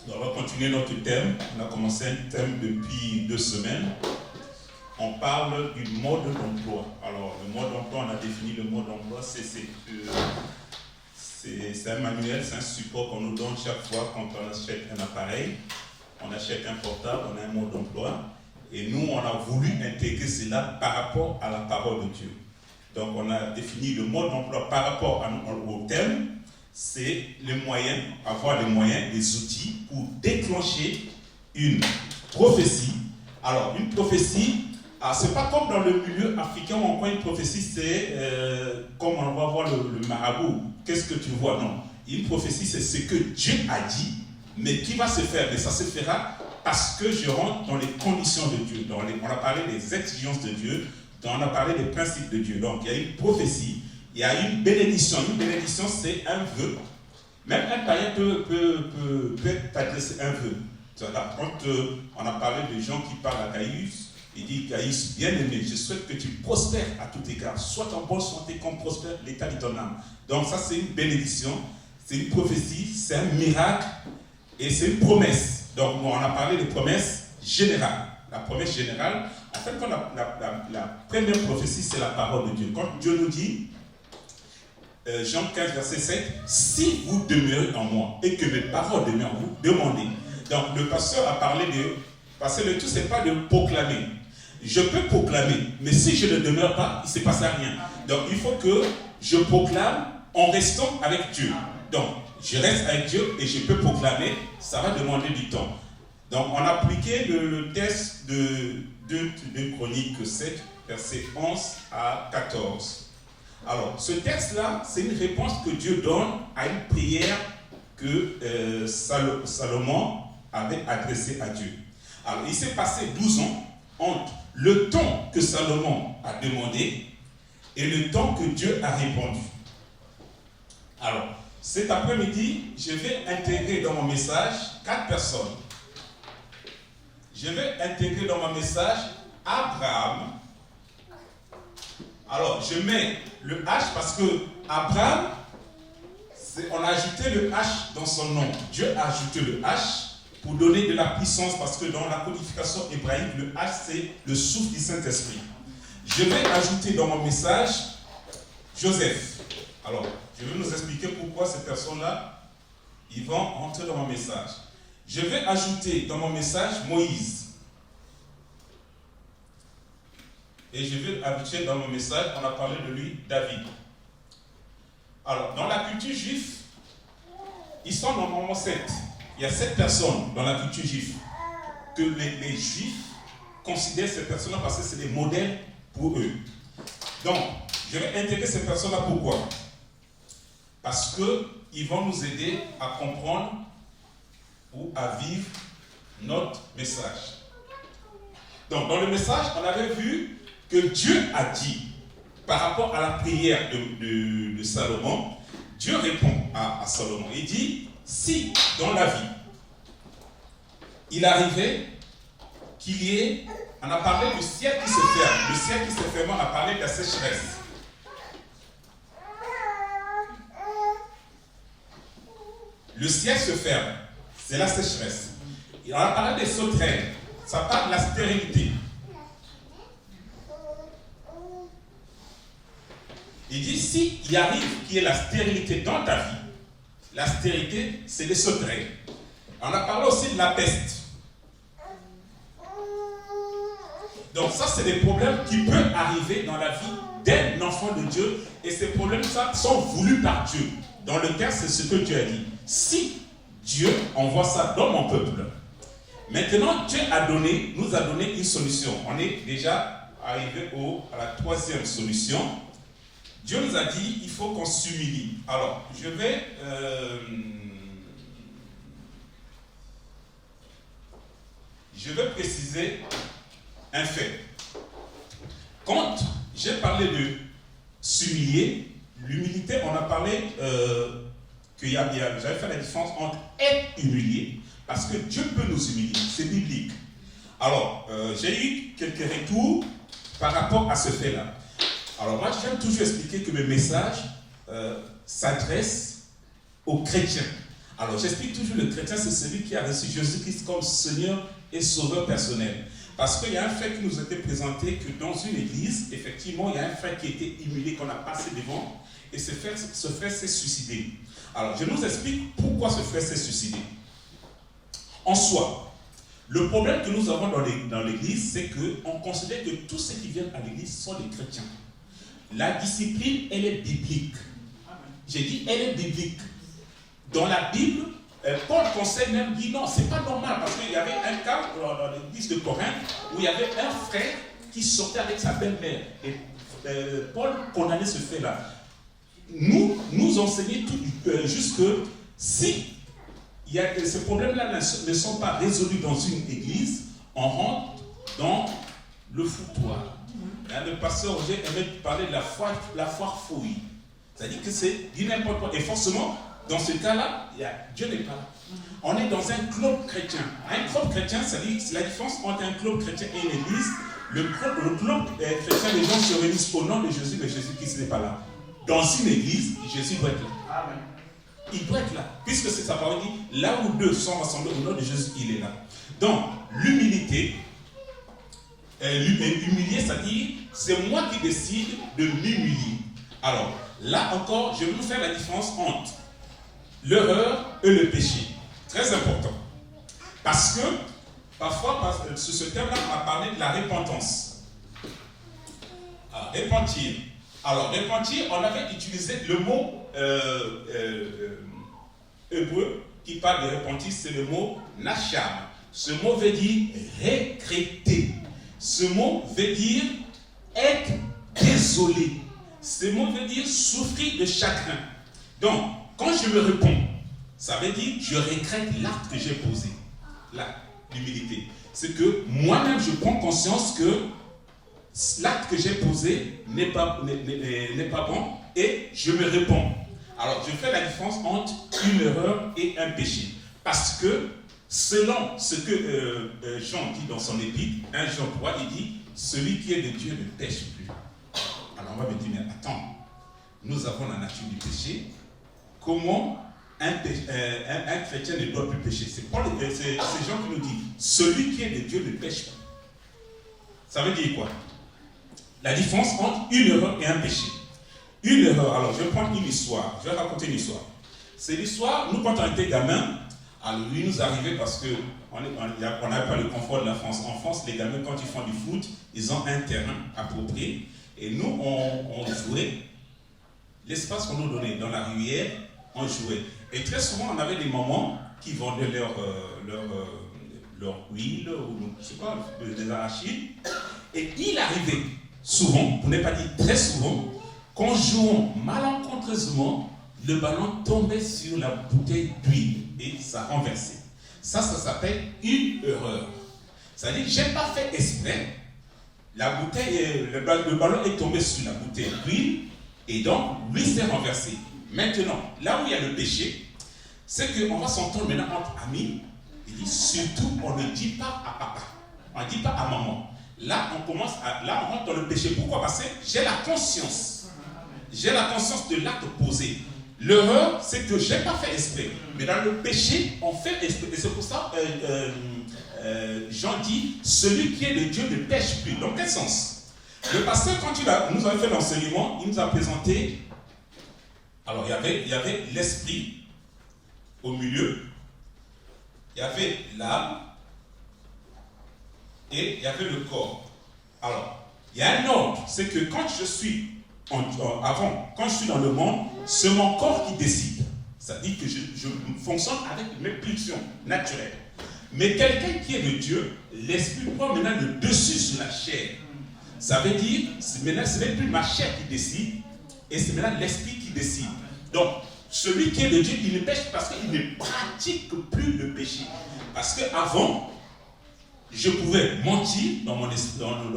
On va continuer notre thème. On a commencé un thème depuis 2 semaines. On parle du mode d'emploi. Alors, le mode d'emploi, on a défini le mode d'emploi, c'est un manuel, c'est un support qu'on nous donne chaque fois quand on achète un appareil. On achète un portable, on a un mode d'emploi. Et nous, on a voulu intégrer cela par rapport à la parole de Dieu. Donc, on a défini le mode d'emploi par rapport au thème. C'est les moyens, avoir les moyens, les outils pour déclencher une prophétie. Alors, une prophétie, c'est pas comme dans le milieu africain où on voit une prophétie, c'est comme on va voir le marabout. Qu'est-ce que tu vois? Non. Une prophétie, c'est ce que Dieu a dit, mais qui va se faire. Mais ça se fera parce que je rentre dans les conditions de Dieu. On a parlé des exigences de Dieu, on a parlé des principes de Dieu. Donc, il y a une prophétie. Il y a une bénédiction. Une bénédiction, c'est un vœu. Même un païen peut adresser un vœu. Quand on a parlé de gens qui parlent à Gaius, il dit, Gaius, bien-aimé, je souhaite que tu prospères à tout égard. Sois en bonne santé, qu'on prospère l'état de ton âme. Donc ça, c'est une bénédiction, c'est une prophétie, c'est un miracle et c'est une promesse. Donc on a parlé de promesse générale. La promesse générale, en fait, quand la première prophétie, c'est la parole de Dieu. Quand Dieu nous dit, Jean 15, verset 7, si vous demeurez en moi et que mes paroles demeurent en vous, demandez. Donc le pasteur a parlé de, parce que le tout, c'est pas de proclamer. Je peux proclamer, mais si je ne demeure pas, il ne se passe rien. Donc il faut que je proclame en restant avec Dieu. Donc je reste avec Dieu et je peux proclamer, ça va demander du temps. Donc on a appliqué le texte de 2 Chroniques 7, versets 11 à 14. Alors, ce texte-là, c'est une réponse que Dieu donne à une prière que Salomon avait adressée à Dieu. Alors, il s'est passé 12 ans entre le temps que Salomon a demandé et le temps que Dieu a répondu. Alors, cet après-midi, je vais intégrer dans mon message 4 personnes. Je vais intégrer dans mon message Abraham. Alors, je mets le H parce que Abraham, on a ajouté le H dans son nom. Dieu a ajouté le H pour donner de la puissance parce que dans la codification hébraïque, le H, c'est le souffle du Saint-Esprit. Je vais ajouter dans mon message Joseph. Alors, je vais nous expliquer pourquoi ces personnes-là, ils vont entrer dans mon message. Je vais ajouter dans mon message Moïse. Et je vais ajouter dans mon message, on a parlé de lui, David. Alors, dans la culture juive, ils sont normalement 7. Il y a 7 personnes dans la culture juive que les juifs considèrent ces personnes-là parce que c'est des modèles pour eux. Donc, je vais intégrer ces personnes-là pourquoi? Parce qu'ils vont nous aider à comprendre ou à vivre notre message. Donc, dans le message, on avait vu que Dieu a dit, par rapport à la prière de Salomon, Dieu répond à Salomon. Il dit, si dans la vie, il arrivait qu'il y ait, on a parlé du ciel qui se ferme. Le ciel qui se ferme, on a parlé de la sécheresse. Le ciel se ferme, c'est la sécheresse. On a parlé des sauterelles, ça parle de la stérilité. Il dit, si il arrive qu'il y ait la stérilité dans ta vie, la stérilité, c'est les sauterelles. On a parlé aussi de la peste. Donc ça, c'est des problèmes qui peuvent arriver dans la vie d'un enfant de Dieu. Et ces problèmes-là sont voulus par Dieu. Dans le cas, c'est ce que Dieu a dit. Si Dieu envoie ça dans mon peuple, maintenant, Dieu nous a donné une solution. On est déjà arrivé à la 3e solution. Dieu nous a dit, il faut qu'on s'humilie. Alors, je vais préciser un fait. Quand j'ai parlé de s'humilier, l'humilité, on a parlé j'avais fait la différence entre être humilié, parce que Dieu peut nous humilier, c'est biblique. Alors, j'ai eu quelques retours par rapport à ce fait-là. Alors moi, j'aime toujours expliquer que mes messages s'adressent aux chrétiens. Alors j'explique toujours, le chrétien, c'est celui qui a reçu Jésus-Christ comme Seigneur et Sauveur personnel. Parce qu'il y a un frère qui nous a été présenté que dans une église, effectivement, il y a un frère qui a été humilié, qu'on a passé devant, et ce frère s'est suicidé. Alors je nous explique pourquoi ce frère s'est suicidé. En soi, le problème que nous avons dans l'église, c'est qu'on considère que tous ceux qui viennent à l'église sont des chrétiens. La discipline, elle est biblique. J'ai dit, elle est biblique. Dans la Bible, Paul conseille même dit non, c'est pas normal, parce qu'il y avait un cas dans l'église de Corinthe où il y avait un frère qui sortait avec sa belle-mère. Et Paul condamnait ce frère-là. Nous enseignons juste que si ces problèmes-là ne sont pas résolus dans une église, on rentre dans le foutoir. Le pasteur Roger aimait parler de la foire fouille. C'est-à-dire que c'est du n'importe quoi. Et forcément, dans ce cas-là, Dieu n'est pas là. On est dans un club chrétien. Un club chrétien, c'est-à-dire c'est la différence entre un club chrétien et une église. Le club chrétien, les gens se réunissent au nom de Jésus, mais Jésus-Christ n'est pas là. Dans une église, Jésus doit être là. Amen. Il doit être là. Puisque c'est sa parole dit, là où deux sont rassemblés au nom de Jésus, il est là. Donc, l'humilité, humilier, c'est-à-dire, c'est moi qui décide de m'humilier. Alors, là encore, je vais vous faire la différence entre l'erreur et le péché. Très important. Parce que, parfois, sur ce thème-là, on a parlé de la repentance. Repentir. Alors, repentir, on avait utilisé le mot hébreu qui parle de repentir, c'est le mot nacham. Ce mot veut dire regretter. Ce mot veut dire être désolé. Ce mot veut dire souffrir de chagrin. Donc, quand je me réponds, ça veut dire je regrette l'acte que j'ai posé. L'humilité. C'est que moi-même, je prends conscience que l'acte que j'ai posé n'est pas bon et je me réponds. Alors, je fais la différence entre une erreur et un péché. Parce que, selon ce que Jean dit dans son épître, 1 Jean 3, il dit « Celui qui est de Dieu ne pêche plus ». Alors, on va me dire « Mais attends, nous avons la nature du péché. Comment un chrétien ne doit plus pécher ?» C'est Jean qui nous dit « Celui qui est de Dieu ne pêche plus ». Ça veut dire quoi? La différence entre une erreur et un péché. Une erreur, alors je vais prendre une histoire, je vais raconter une histoire. C'est l'histoire, nous quand on était gamins, alors il nous arrivait parce qu'on n'avait pas le confort de la France. En France, les gamins quand ils font du foot, ils ont un terrain approprié. Et nous, on jouait, l'espace qu'on nous donnait dans la rivière, on jouait. Et très souvent, on avait des mamans qui vendaient leur huile, ou je sais pas, des arachides. Et il arrivait souvent, pour ne pas dire très souvent, qu'en jouant malencontreusement, le ballon tombait sur la bouteille d'huile et ça renversait. Ça s'appelle une erreur. C'est-à-dire que je n'ai pas fait exprès. Le ballon est tombé sur la bouteille d'huile et donc l'huile s'est renversée. Maintenant, là où il y a le péché, c'est qu'on va s'entendre maintenant entre amis. Il dit surtout, on ne dit pas à papa, on ne dit pas à maman. Là, on rentre dans le péché. Pourquoi? Parce que j'ai la conscience. J'ai la conscience de l'acte posé. L'erreur, c'est que je n'ai pas fait exprès. Mais dans le péché, on fait exprès. Et c'est pour ça Jean dit, celui qui est de Dieu ne pêche plus. Dans quel sens? Le pasteur, quand il nous avait fait l'enseignement, il nous a présenté, alors il y avait l'esprit au milieu, il y avait l'âme, et il y avait le corps. Alors, il y a un ordre, c'est que quand je suis quand je suis dans le monde, c'est mon corps qui décide. Ça dit que je fonctionne avec mes pulsions naturelles. Mais quelqu'un qui est de Dieu, l'esprit prend maintenant le dessus sur la chair. Ça veut dire, maintenant, ce n'est plus ma chair qui décide, et c'est maintenant l'esprit qui décide. Donc, celui qui est de Dieu, il ne pêche parce qu'il ne pratique plus le péché. Parce qu'avant, je pouvais mentir dans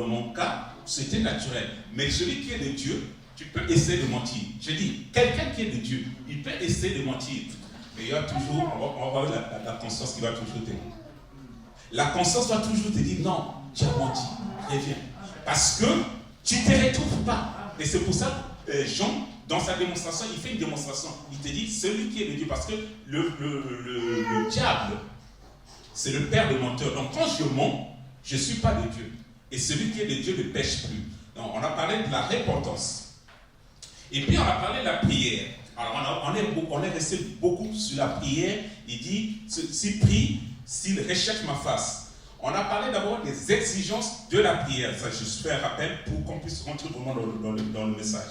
mon cas, c'était naturel. Mais celui qui est de Dieu, tu peux essayer de mentir. Je dis, quelqu'un qui est de Dieu, il peut essayer de mentir. Mais il y a toujours, on va voir la conscience qui va toujours te dire. La conscience va toujours te dire, non, tu as menti, reviens. Parce que tu ne te retrouves pas. Et c'est pour ça que Jean dans sa démonstration, il fait une démonstration. Il te dit, celui qui est de Dieu, parce que le diable, c'est le père de menteur. Donc quand je mens, je ne suis pas de Dieu. Et celui qui est de Dieu ne pêche plus. Donc on a parlé de la repentance. Et puis on a parlé de la prière. Alors on est resté beaucoup sur la prière. Il dit, s'il prie, s'il recherche ma face. On a parlé d'abord des exigences de la prière. Ça, je fais un rappel pour qu'on puisse rentrer vraiment dans le message.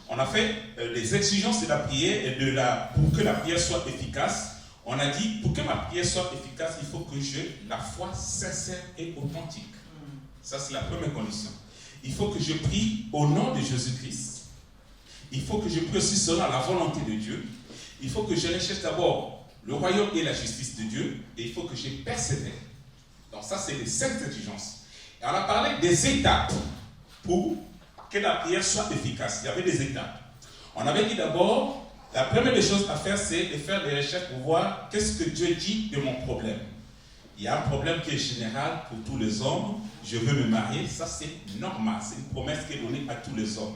On a fait les exigences de la prière et pour que la prière soit efficace. On a dit, pour que ma prière soit efficace, il faut que j'ai la foi sincère et authentique. Ça, c'est la première condition. Il faut que je prie au nom de Jésus-Christ. Il faut que je prie aussi selon la volonté de Dieu. Il faut que je recherche d'abord le royaume et la justice de Dieu. Et il faut que je persévère. Donc ça, c'est les 5 exigences. Et on a parlé des étapes pour que la prière soit efficace. Il y avait des étapes. On avait dit d'abord, la première des choses à faire, c'est de faire des recherches pour voir qu'est-ce que Dieu dit de mon problème. Il y a un problème qui est général pour tous les hommes. Je veux me marier. Ça, c'est normal. C'est une promesse qui est donnée à tous les hommes.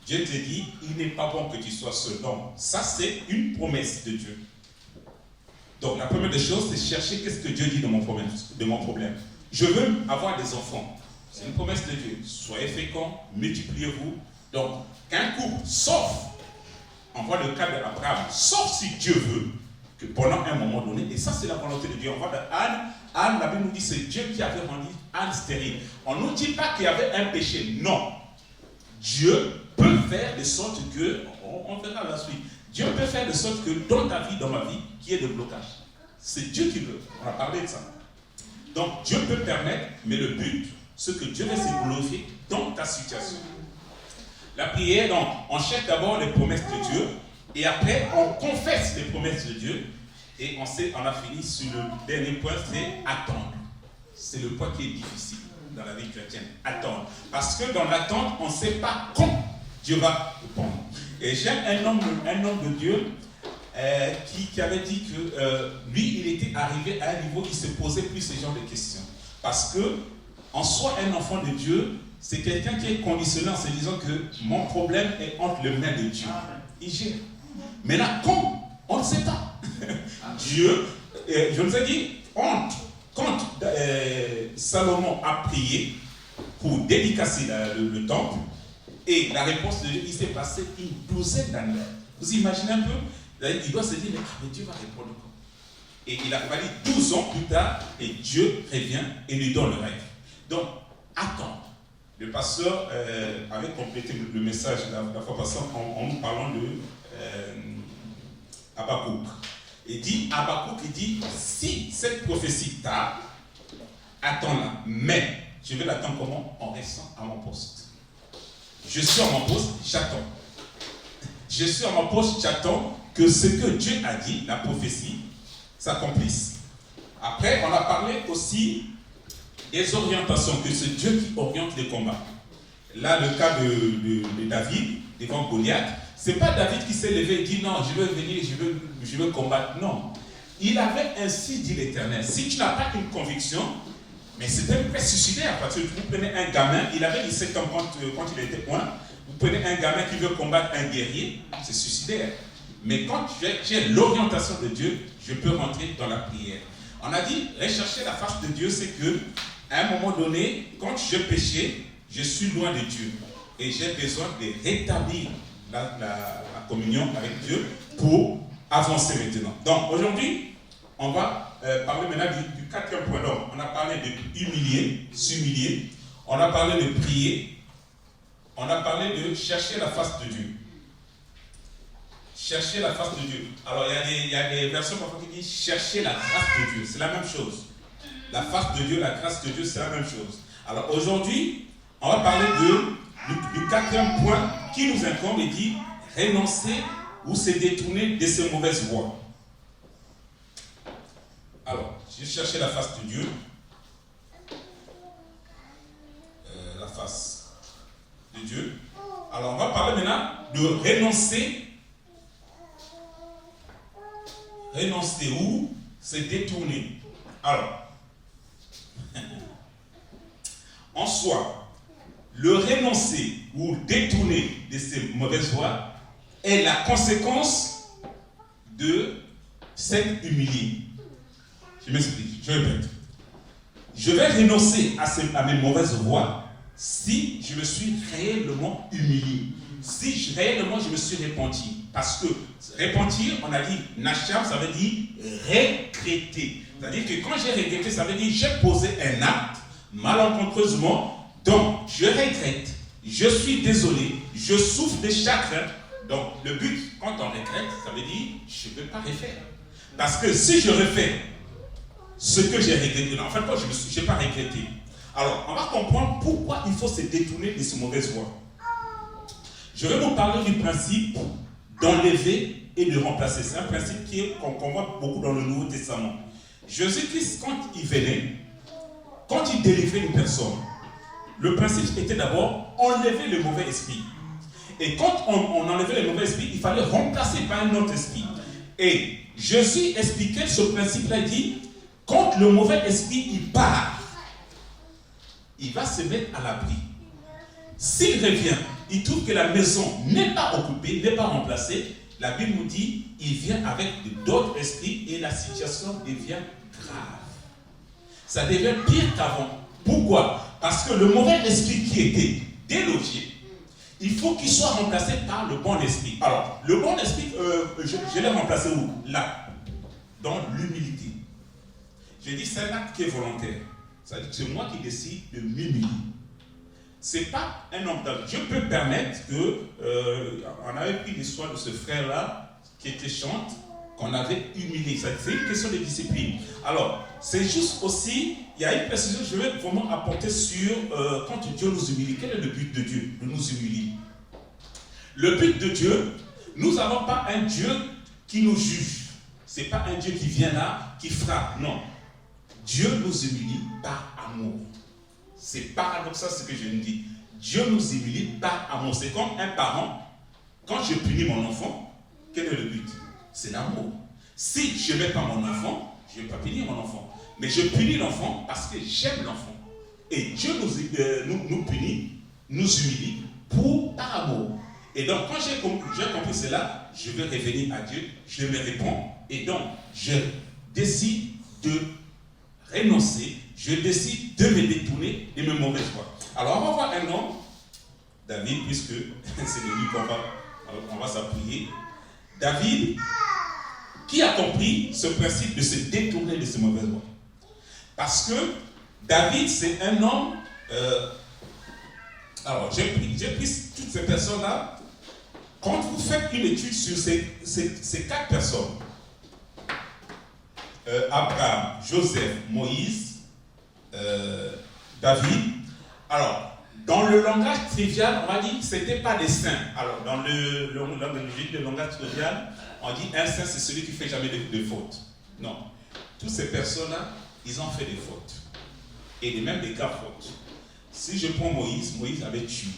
Dieu te dit, il n'est pas bon que tu sois seul. Donc, ça, c'est une promesse de Dieu. Donc, la première des choses, c'est chercher qu'est-ce que Dieu dit de mon problème. Je veux avoir des enfants. C'est une promesse de Dieu. Soyez féconds, multipliez-vous. Donc, qu'un couple, sauf, on voit le cas d'Abraham, sauf si Dieu veut, que pendant un moment donné, et ça c'est la volonté de Dieu. On voit d'Anne, la Bible nous dit c'est Dieu qui avait rendu Anne stérile. On ne nous dit pas qu'il y avait un péché, non. Dieu peut faire de sorte que, on verra la suite, Dieu peut faire de sorte que dans ta vie, dans ma vie, qu'il y ait des blocages. C'est Dieu qui veut, on a parlé de ça. Donc Dieu peut permettre, mais le but, c'est que Dieu va se glorifier dans ta situation. La prière, donc, on cherche d'abord les promesses de Dieu, et après, on confesse les promesses de Dieu, et on a fini sur le dernier point, c'est attendre. C'est le point qui est difficile dans la vie chrétienne, attendre. Parce que dans l'attente, on ne sait pas quand Dieu va répondre. Et j'ai un homme de Dieu qui avait dit que lui, il était arrivé à un niveau où il ne se posait plus ce genre de questions. Parce que, en soi, un enfant de Dieu, c'est quelqu'un qui est conditionné en se disant que mon problème est entre les mains de Dieu. Il gère. Mais là, quand on ne sait pas. Dieu, je vous ai dit, quand Salomon a prié pour dédicacer le temple, et la réponse de Dieu, il s'est passé une douzaine d'années. Vous imaginez un peu, il doit se dire, mais Dieu va répondre quand? Et il a fallu 12 ans plus tard, et Dieu revient et lui donne le rêve. Donc, attends. Le pasteur avait complété le message la fois passée en nous parlant de Habakkuk. Habakkuk dit, si cette prophétie tarde, attends-la. Mais, je vais l'attendre comment? En restant à mon poste. Je suis à mon poste, j'attends. Je suis à mon poste, j'attends que ce que Dieu a dit, la prophétie, s'accomplisse. Après, on a parlé aussi des orientations, que c'est Dieu qui oriente les combats. Là, le cas de David, devant Goliath, ce n'est pas David qui s'est levé et dit non, je veux venir, je veux combattre. Non. Il avait ainsi dit l'Éternel. Si tu n'as pas une conviction, mais c'était un peu suicidaire, parce que vous prenez un gamin, il avait 17 ans quand il était point, vous prenez un gamin qui veut combattre un guerrier, c'est suicidaire. Mais quand j'ai l'orientation de Dieu, je peux rentrer dans la prière. On a dit, rechercher la face de Dieu, c'est que à un moment donné, quand je péchais, je suis loin de Dieu. Et j'ai besoin de rétablir la communion avec Dieu pour avancer maintenant. Donc aujourd'hui, on va parler maintenant du 4e point. Donc, on a parlé de humilier, s'humilier. On a parlé de prier. On a parlé de chercher la face de Dieu. Chercher la face de Dieu. Alors, il y a des versions parfois qui disent chercher la grâce de Dieu. C'est la même chose. La face de Dieu, la grâce de Dieu, c'est la même chose. Alors, aujourd'hui, on va parler du 4e point qui nous incombe et dit renoncer ou se détourner de ces mauvaises voies. Alors, j'ai cherché la face de Dieu. La face de Dieu. Alors, on va parler maintenant de renoncer ou se détourner. Alors, en soi, le renoncer ou détourner de ces mauvaises voies est la conséquence de s'être humilié. Je m'explique, je répète. Je vais renoncer à mes mauvaises voies si je me suis réellement humilié, si réellement je me suis repenti. Parce que repentir, on a dit Nacham, ça veut dire regretter. C'est-à-dire que quand j'ai regretté, ça veut dire j'ai posé un acte malencontreusement, donc je regrette, je suis désolé, je souffre de chagrin. Donc le but, quand on regrette, ça veut dire je ne peux pas refaire. Parce que si je refais ce que j'ai regretté, en fait, moi, je n'ai pas regretté. Alors, on va comprendre pourquoi il faut se détourner de ces mauvaises voies. Je vais vous parler du principe d'enlever et de remplacer. C'est un principe qu'on voit beaucoup dans le Nouveau Testament. Jésus-Christ, quand il venait, quand il délivrait une personne, le principe était d'abord enlever le mauvais esprit. Et quand on enlevait le mauvais esprit, il fallait remplacer par un autre esprit. Et Jésus expliquait ce principe-là, il dit, quand le mauvais esprit il part, il va se mettre à l'abri. S'il revient, il trouve que la maison n'est pas occupée, n'est pas remplacée, la Bible nous dit, il vient avec d'autres esprits et la situation devient grave. Ça devient pire qu'avant. Pourquoi? Parce que le mauvais esprit qui était délogé, il faut qu'il soit remplacé par le bon esprit. Alors, le bon esprit, je l'ai remplacé où? Là, dans l'humilité. Je dis, c'est un acte qui est volontaire. C'est-à-dire que c'est moi qui décide de m'humilier. Ce n'est pas un homme d'homme. Dieu peut permettre que, on avait pris l'histoire de ce frère-là, qui était chante, qu'on avait humilié. C'est une question de discipline. Alors, c'est juste aussi, il y a une précision que je vais vraiment apporter sur quand Dieu nous humilie. Quel est le but de Dieu? De nous humilier. Le but de Dieu, nous n'avons pas un Dieu qui nous juge. Ce n'est pas un Dieu qui vient là, qui frappe. Non. Dieu nous humilie par amour. C'est paradoxal ce que je nous dis. Dieu nous humilie par amour. C'est comme un parent, quand je punis mon enfant, quel est le but? C'est l'amour. Si je ne mets pas mon enfant, je ne vais pas punir mon enfant. Mais je punis l'enfant parce que j'aime l'enfant. Et Dieu nous punit, nous humilie par amour. Et donc, quand j'ai compris cela, je vais revenir à Dieu, je me réponds, et donc, je décide de renoncer, je décide de me détourner de mes mauvaises voies. Alors, on va voir un homme, David, puisque c'est de lui qu'on va s'appuyer. David, qui a compris ce principe de se détourner de ses mauvaises voies. Parce que David, c'est un homme. Alors, j'ai pris toutes ces personnes-là. Quand vous faites une étude sur ces 4 personnes, Abraham, Joseph, Moïse, David, alors, dans le langage trivial, on va dire que ce n'était pas des saints. Alors, dans le langage trivial, on dit un saint, c'est celui qui ne fait jamais de fautes. Non. Toutes ces personnes-là, ils ont fait des fautes. Et même des graves fautes. Si je prends Moïse, Moïse avait tué.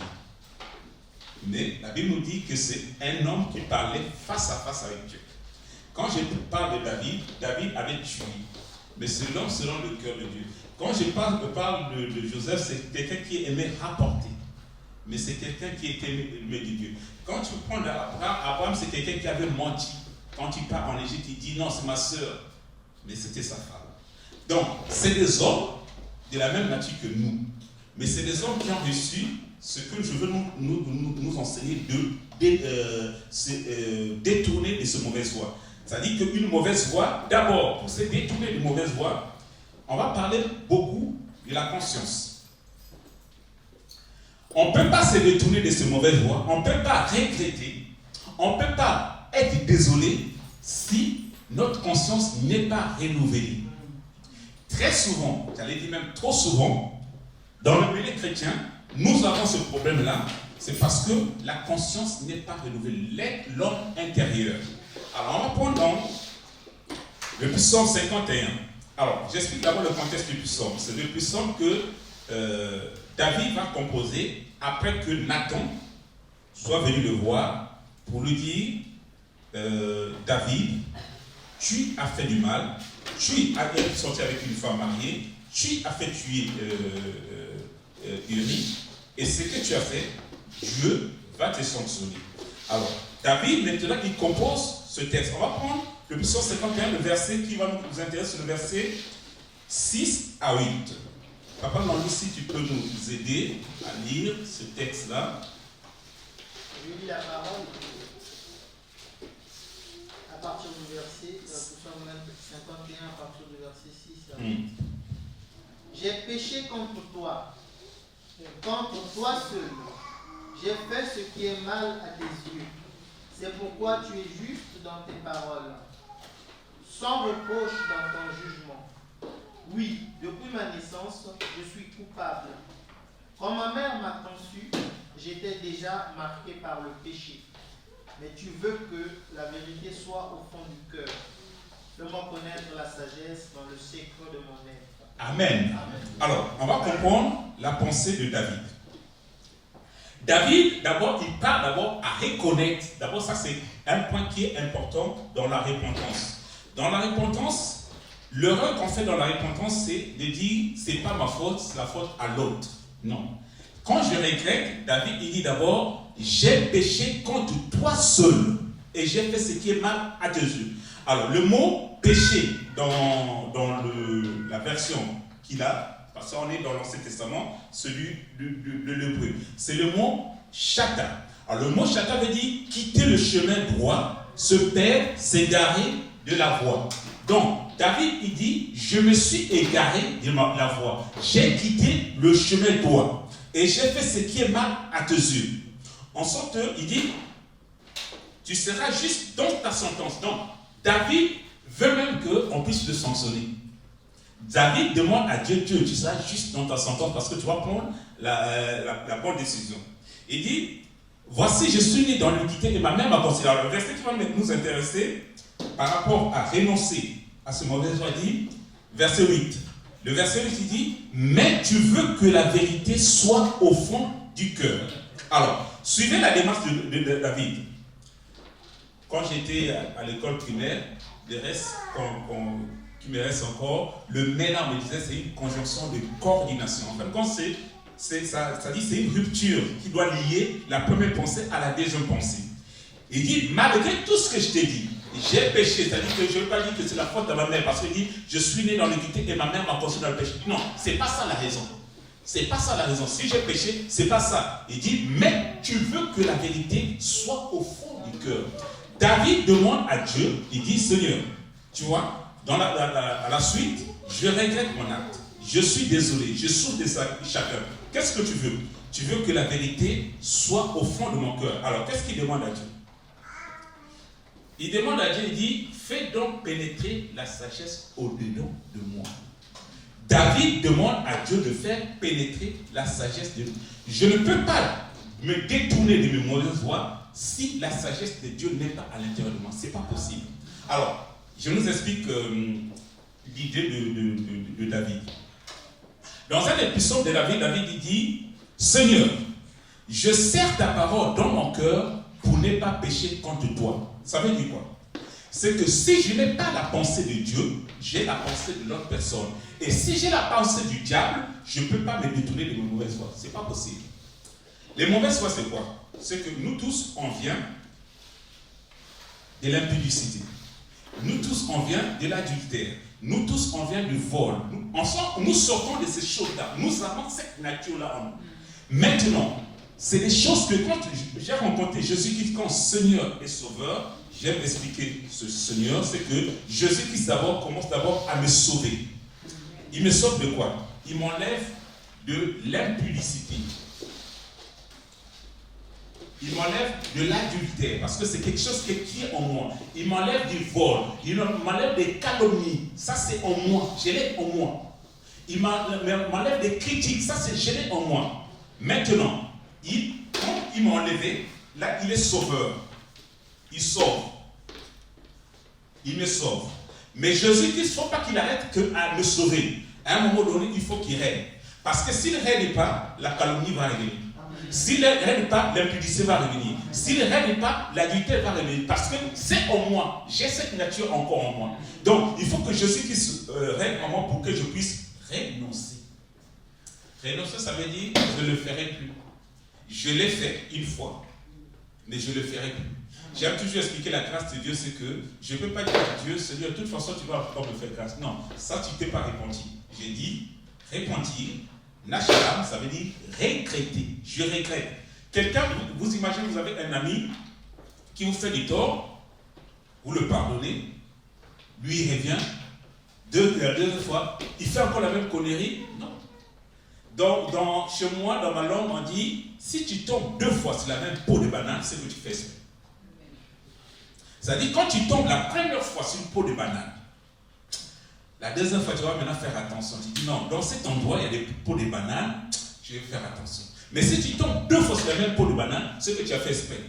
Mais la Bible nous dit que c'est un homme qui parlait face à face avec Dieu. Quand je parle de David, David avait tué. Mais c'est l'homme selon le cœur de Dieu. Quand je parle de Joseph, c'est quelqu'un qui aimait rapporter. Mais c'est quelqu'un qui était aimé de Dieu. Quand tu prends Abraham, c'est quelqu'un qui avait menti. Quand il part en Égypte, il dit non, c'est ma soeur. Mais c'était sa femme. Donc, c'est des hommes de la même nature que nous. Mais c'est des hommes qui ont reçu ce que je veux nous enseigner de détourner de ce mauvaise voie. C'est-à-dire qu'une mauvaise voie, d'abord, pour se détourner de mauvaise voie, on va parler beaucoup de la conscience. On ne peut pas se détourner de ce mauvaise voie, on ne peut pas regretter, on ne peut pas être désolé si notre conscience n'est pas renouvelée. Très souvent, j'allais dire même trop souvent, dans le milieu chrétien, nous avons ce problème-là, c'est parce que la conscience n'est pas renouvelée, l'homme intérieur. Alors, on va prendre donc le psaume 51. Alors, j'explique d'abord le contexte du psaume. C'est le psaume que David va composer après que Nathan soit venu le voir pour lui dire David, tu as fait du mal, tu as sorti avec une femme mariée, tu as fait tuer Uri, et ce que tu as fait, Dieu va te sanctionner. Alors, David, maintenant, il compose ce texte. On va prendre le psaume 51, le verset qui va nous intéresser, le verset 6 à 8. Papa Manu, si tu peux nous aider à lire ce texte-là. Je lis la parole à partir du verset, psaume 51, à partir du verset 6 à 8. J'ai péché contre toi seul. J'ai fait ce qui est mal à tes yeux. C'est pourquoi tu es juste dans tes paroles, sans reproche dans ton jugement. Oui, depuis ma naissance, je suis coupable. Quand ma mère m'a conçu, j'étais déjà marqué par le péché. Mais tu veux que la vérité soit au fond du cœur. Fais-moi connaître la sagesse dans le secret de mon être. Amen. Alors, on va comprendre la pensée de David. David, d'abord, il part d'abord à reconnaître. D'abord, ça c'est un point qui est important dans la repentance. Dans la repentance, l'erreur qu'on fait dans la repentance, c'est de dire, c'est pas ma faute, c'est la faute à l'autre. Non. Quand je regrette, David, il dit d'abord, j'ai péché contre toi seul et j'ai fait ce qui est mal à tes yeux. Alors, le mot péché dans la version qu'il a, parce qu'on est dans l'Ancien Testament, celui de l'hébreu, c'est le mot chata. Alors, le mot chata veut dire quitter le chemin droit, se perdre, s'égarer de la voie. Donc, David, il dit, je me suis égaré de la voie. J'ai quitté le chemin droit. Et j'ai fait ce qui est mal à tes yeux. En sorte, il dit, tu seras juste dans ta sentence. Donc, David veut même qu'on puisse le sanctionner. David demande à Dieu, tu seras juste dans ta sentence parce que tu vas prendre la bonne décision. Il dit, voici, je suis né dans l'iniquité et ma mère m'a conçu. Alors, le verset qui va nous intéresser par rapport à renoncer à ce mauvais choix, dit, verset 8. Le verset 8, il dit, mais tu veux que la vérité soit au fond du cœur. Alors, suivez la démarche de David. Quand j'étais à l'école primaire, le reste qui me reste encore, le MENA me disait c'est une conjonction de coordination. En fait, quand ça dit c'est une rupture qui doit lier la première pensée à la deuxième pensée. Il dit, malgré tout ce que je t'ai dit, j'ai péché, c'est-à-dire que je ne veux pas dire que c'est la faute de ma mère, parce qu'il dit, je suis né dans l'iniquité et ma mère m'a conçu dans le péché. Non, c'est pas ça la raison. C'est pas ça la raison. Si j'ai péché, c'est pas ça. Il dit, mais tu veux que la vérité soit au fond du cœur. David demande à Dieu, il dit, Seigneur, tu vois, à la suite, je regrette mon acte. Je suis désolé, je souffre de chacun. Qu'est-ce que tu veux? Tu veux que la vérité soit au fond de mon cœur. Alors, qu'est-ce qu'il demande à Dieu? Il demande à Dieu, il dit, fais donc pénétrer la sagesse au-dedans de moi. David demande à Dieu de faire pénétrer la sagesse de Dieu. Je ne peux pas me détourner de mes mauvaises voies si la sagesse de Dieu n'est pas à l'intérieur de moi. Ce n'est pas possible. Alors, je nous explique l'idée de David. Dans un épisode de David, il dit, Seigneur, je serre ta parole dans mon cœur pour ne pas pécher contre toi. Ça veut dire quoi? C'est que si je n'ai pas la pensée de Dieu, j'ai la pensée de l'autre personne. Et si j'ai la pensée du diable, je ne peux pas me détourner de mes mauvaises voies. Ce n'est pas possible. Les mauvaises voies, c'est quoi? C'est que nous tous, on vient de l'impudicité. Nous tous, on vient de l'adultère. Nous tous, on vient du vol. Nous sortons de ces choses-là. Nous avons cette nature-là en nous. Maintenant, c'est des choses que quand j'ai rencontré Jésus-Christ comme Seigneur et Sauveur, j'aime expliquer ce Seigneur, c'est que Jésus-Christ commence d'abord à me sauver. Il me sauve de quoi? Il m'enlève de l'impudicité. Il m'enlève de l'adultère, parce que c'est quelque chose qui est en moi. Il m'enlève du vol, il m'enlève des calomnies, ça c'est en moi, je l'ai en moi. Il m'enlève des critiques, ça c'est je l'ai en moi. Maintenant, quand il m'a enlevé, là il est sauveur. Il sauve. Il me sauve. Mais Jésus-Christ, il ne faut pas qu'il arrête à me sauver. À un moment donné, il faut qu'il règne. Parce que s'il ne règne pas, la calomnie va revenir. S'il ne règne pas, l'impudicité va revenir. S'il ne règne pas, l'adultère va revenir. Parce que c'est en moi. J'ai cette nature encore en moi. Donc, il faut que Jésus-Christ règne en moi pour que je puisse renoncer. Renoncer, ça veut dire je ne le ferai plus. Je l'ai fait une fois. mais je le ferai plus. J'aime toujours expliquer la grâce de Dieu, c'est que je ne peux pas dire à Dieu, Seigneur, de toute façon, tu vas encore me faire grâce. Non, ça, tu ne t'es pas repenti. J'ai dit, repentir, Nashalam, ça veut dire regretter. Je regrette. Quelqu'un, vous imaginez, vous avez un ami qui vous fait du tort, vous le pardonnez, lui il revient, la deuxième fois, il fait encore la même connerie. Non. Chez moi, dans ma langue, on dit, si tu tombes 2 fois sur la même peau de banane, c'est que tu fais exprès. C'est-à-dire, quand tu tombes la première fois sur une peau de banane, la deuxième fois, tu vas maintenant faire attention. Tu dis, non, dans cet endroit, il y a des peaux de banane, je vais faire attention. Mais si tu tombes 2 fois sur la même peau de banane, c'est que tu as fait exprès.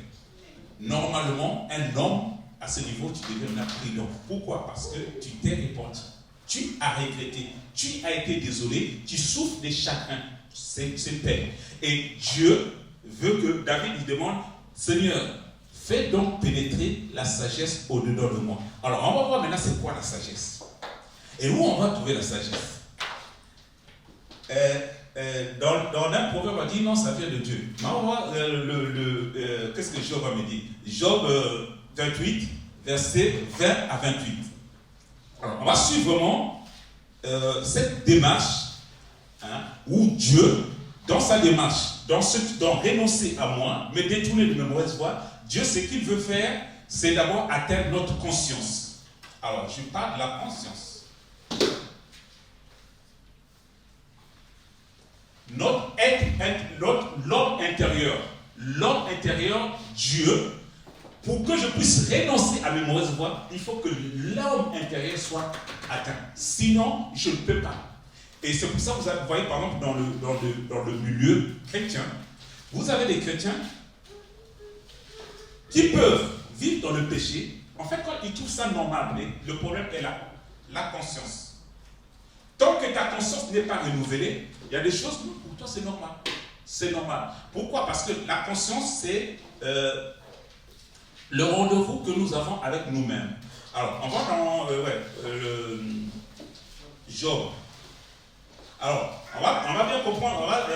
Normalement, un homme, à ce niveau, tu deviens un prudent. Pourquoi? Parce que tu t'es repenti. Tu as regretté. Tu as été désolé. Tu souffres des chagrins. C'est peine. Et Dieu veut que David lui demande, Seigneur, fais donc pénétrer la sagesse au-dedans de moi. Alors, on va voir maintenant c'est quoi la sagesse. Et où on va trouver la sagesse? Dans un proverbe, on dit non, ça vient de Dieu. Mais on va voir qu'est-ce que Job va me dire. Job 28, versets 20 à 28. Alors, on va suivre vraiment cette démarche où Dieu, dans sa démarche, dans renoncer à moi, me détourner de mes mauvaises voies, Dieu, ce qu'il veut faire, c'est d'abord atteindre notre conscience. Alors, je parle de la conscience. L'homme intérieur, Dieu, pour que je puisse renoncer à mes mauvaises voies, il faut que l'homme intérieur soit atteint. Sinon, je ne peux pas. Et c'est pour ça que vous voyez, par exemple, dans le milieu chrétien, vous avez des chrétiens qui peuvent vivre dans le péché. En fait, quand ils trouvent ça normal, mais le problème est là, la conscience. Tant que ta conscience n'est pas renouvelée, il y a des choses, pour toi, c'est normal. C'est normal. Pourquoi? Parce que la conscience, c'est le rendez-vous que nous avons avec nous-mêmes. Alors, on va dans Job. Alors, on va bien comprendre, on va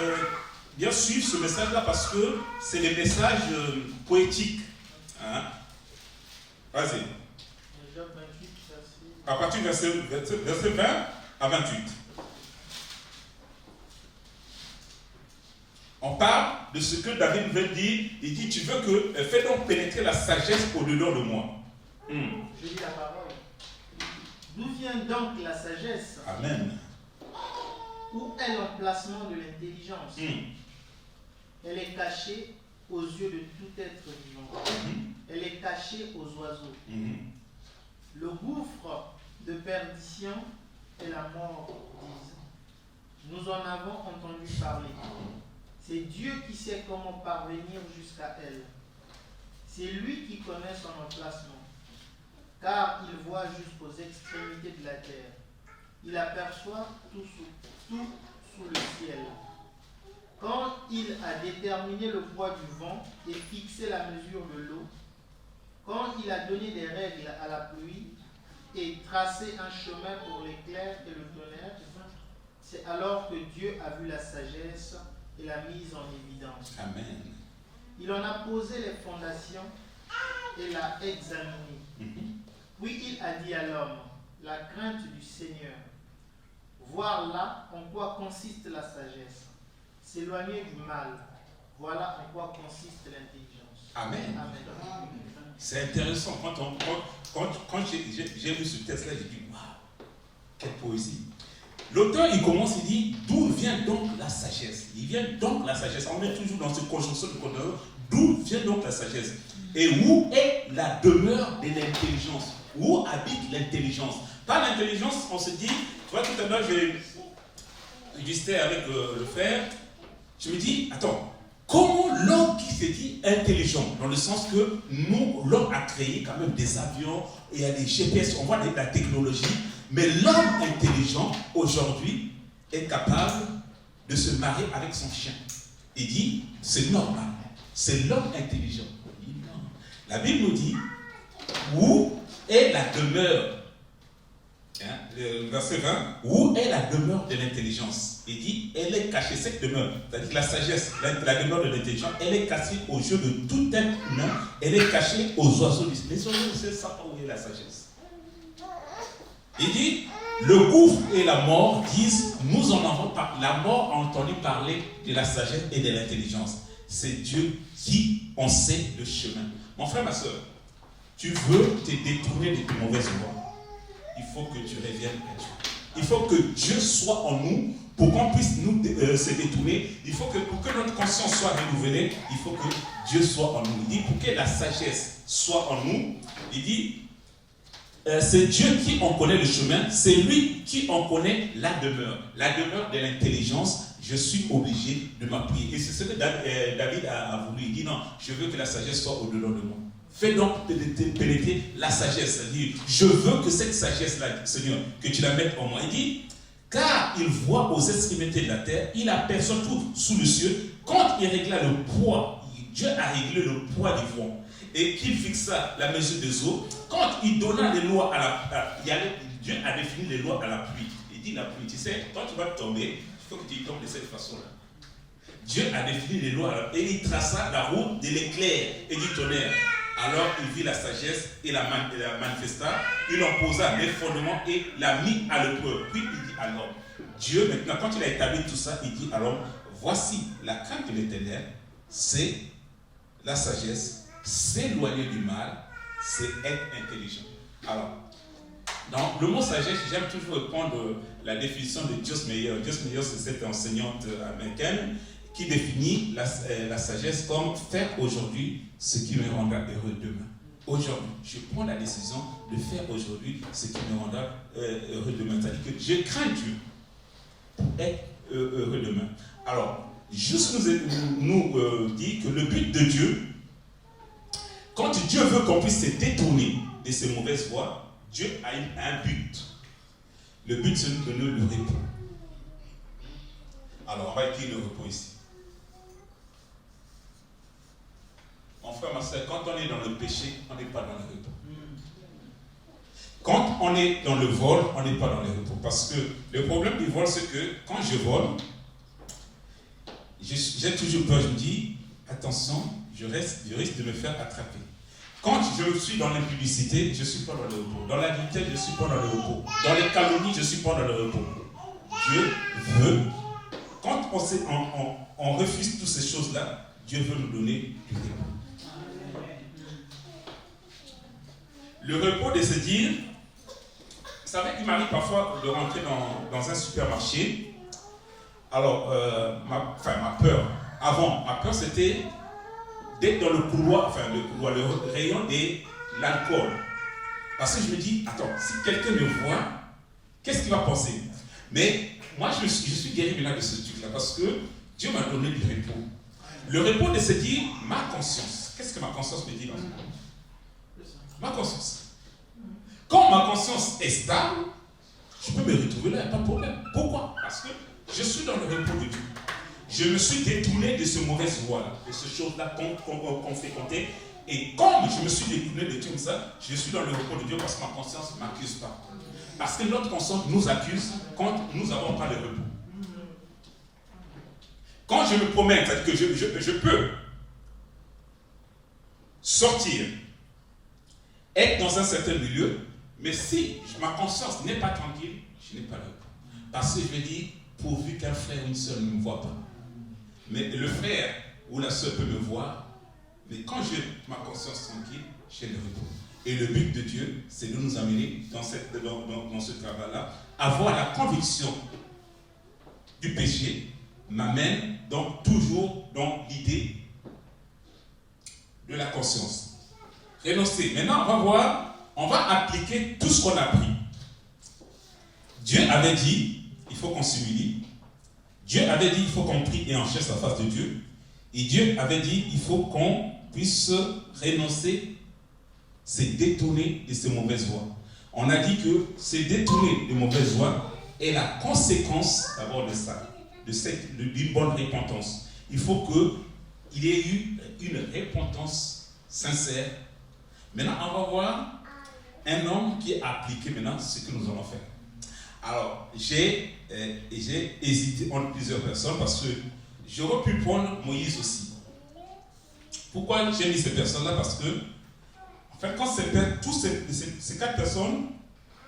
bien suivre ce message-là parce que c'est des messages poétiques. Hein? Vas-y. Job 28, verset... À partir du verset 20 à 28. On parle de ce que David veut dire. Il dit, tu veux que, fais donc pénétrer la sagesse au-dedans de moi. Je lis la parole. D'où vient donc la sagesse? Amen. Où est l'emplacement de l'intelligence? Elle est cachée aux yeux de tout être vivant. Elle est cachée aux oiseaux. Le gouffre de perdition et la mort disent. Nous en avons entendu parler. C'est Dieu qui sait comment parvenir jusqu'à elle. C'est lui qui connaît son emplacement, car il voit jusqu'aux extrémités de la terre. Il aperçoit tout sous le ciel. Quand il a déterminé le poids du vent et fixé la mesure de l'eau, quand il a donné des règles à la pluie et tracé un chemin pour l'éclair et le tonnerre, c'est alors que Dieu a vu la sagesse et l'a mise en évidence. Amen. Il en a posé les fondations et l'a examiné. Puis il a dit à l'homme, la crainte du Seigneur, voir là en quoi consiste la sagesse, s'éloigner du mal, voilà en quoi consiste l'intelligence. Amen. Amen. C'est intéressant. Quand j'ai vu ce texte-là, j'ai dit, waouh, quelle poésie. L'auteur, il commence, il dit, d'où vient donc la sagesse? Il vient donc la sagesse. On est toujours dans cette conjonction de conteneur. D'où vient donc la sagesse? Et où est la demeure de l'intelligence? Où habite l'intelligence? Par l'intelligence, on se dit, tu vois, tout à l'heure, j'étais avec le frère, je me dis, attends, comment l'homme qui se dit intelligent, dans le sens que nous, l'homme a créé quand même des avions, il y a des GPS, on voit de la technologie, mais l'homme intelligent, aujourd'hui, est capable de se marier avec son chien. Il dit, c'est normal, c'est l'homme intelligent. Il dit, non. La Bible nous dit, où est la demeure verset 20, où est la demeure de l'intelligence? Il dit, elle est cachée, cette demeure, c'est-à-dire la sagesse, la demeure de l'intelligence, elle est cachée aux yeux de tout être humain, elle est cachée aux oiseaux du ciel. Les oiseaux du ciel ne savent pas où est la sagesse. Il dit, le gouffre et la mort disent, nous en avons pas. La mort a entendu parler de la sagesse et de l'intelligence. C'est Dieu qui en sait le chemin. Mon frère, ma soeur, tu veux te détourner de tes mauvaises voies. Il faut que tu reviennes à Dieu. Il faut que Dieu soit en nous pour qu'on puisse nous se détourner. Il faut que pour que notre conscience soit renouvelée, il faut que Dieu soit en nous. Il dit pour que la sagesse soit en nous, il dit c'est Dieu qui en connaît le chemin, c'est lui qui en connaît la demeure de l'intelligence. Je suis obligé de m'appuyer. Et c'est ce que David a voulu. Il dit non, je veux que la sagesse soit au-delà de moi. Fais donc pénétrer la sagesse. C'est-à-dire, je veux que cette sagesse-là, Seigneur, que tu la mettes en moi. Il dit, car il voit aux extrémités de la terre, il aperçoit tout sous le ciel. Quand il régla le poids, Dieu a réglé le poids du vent et qu'il fixa la mesure des eaux. Quand il donna les lois Dieu a défini les lois à la pluie. Il dit la pluie, tu sais, quand tu vas tomber, il faut que tu tombes de cette façon-là. Dieu a défini les lois et il traça la route de l'éclair et du tonnerre. Alors il vit la sagesse et la manifesta, il en posa les fondements et l'a mis à l'épreuve. Puis il dit alors, Dieu maintenant, quand il a établi tout ça, il dit alors, voici la crainte de l'Éternel, c'est la sagesse, s'éloigner du mal, c'est être intelligent. Alors, dans le mot sagesse, j'aime toujours répondre la définition de Joyce Meyer. Joyce Meyer, c'est cette enseignante américaine qui définit la sagesse comme faire aujourd'hui ce qui me rendra heureux demain. Aujourd'hui, je prends la décision de faire aujourd'hui ce qui me rendra heureux demain. C'est-à-dire que je crains Dieu pour être heureux demain. Alors, juste nous dit que le but de Dieu, quand Dieu veut qu'on puisse se détourner de ces mauvaises voies, Dieu a un but. Le but, c'est de nous donner le repos. Alors, on va écrire le repos ici. Mon frère, ma soeur, quand on est dans le péché, on n'est pas dans le repos. Quand on est dans le vol, on n'est pas dans le repos. Parce que le problème du vol, c'est que quand je vole, j'ai toujours peur, je me dis, attention, je risque de me faire attraper. Quand je suis dans l'impudicité, je ne suis pas dans le repos. Dans la vitesse, je ne suis pas dans le repos. Dans les calomnies, je ne suis pas dans le repos. Dieu veut, quand on refuse toutes ces choses-là, Dieu veut nous donner du repos. Le repos de se dire, vous savez qu'il m'arrive parfois de rentrer dans un supermarché. Alors, ma peur, avant, ma peur c'était d'être dans le couloir, le rayon de l'alcool. Parce que je me dis, attends, si quelqu'un me voit, qu'est-ce qu'il va penser? Mais moi, je suis guéri maintenant de ce truc-là, parce que Dieu m'a donné du repos. Le repos de se dire, ma conscience. Qu'est-ce que ma conscience me dit dans ce moment? Ma conscience. Quand ma conscience est stable, je peux me retrouver là, il n'y a pas de problème. Pourquoi? Parce que je suis dans le repos de Dieu. Je me suis détourné de ce mauvais voie-là, de ces choses-là qu'on fait compter. Et comme je me suis détourné de tout ça, je suis dans le repos de Dieu parce que ma conscience ne m'accuse pas. Parce que notre conscience nous accuse quand nous n'avons pas de repos. Quand je me promets, c'est-à-dire que je peux sortir, être dans un certain milieu, mais si ma conscience n'est pas tranquille, je n'ai pas de repos. Parce que je me dis, pourvu qu'un frère ou une soeur ne me voit pas. Mais le frère ou la soeur peut me voir, mais quand j'ai ma conscience tranquille, j'ai le repos. Et le but de Dieu, c'est de nous amener dans ce travail-là, avoir la conviction du péché, m'amène donc toujours dans l'idée de la conscience. Renoncer. Maintenant, on va voir, on va appliquer tout ce qu'on a appris. Dieu avait dit, il faut qu'on s'humilie. Dieu avait dit, il faut qu'on prie et on cherche la face de Dieu. Et Dieu avait dit, il faut qu'on puisse renoncer, se détourner de ces mauvaises voies. On a dit que se détourner de mauvaises voies est la conséquence d'abord de ça, d'une bonne repentance. Il faut qu'il y ait eu une repentance sincère. Maintenant, on va voir un homme qui a appliqué maintenant ce que nous allons faire. Alors, j'ai hésité entre plusieurs personnes parce que j'aurais pu prendre Moïse aussi. Pourquoi j'ai mis ces personnes-là? Parce que, en fait, quand ces 4 personnes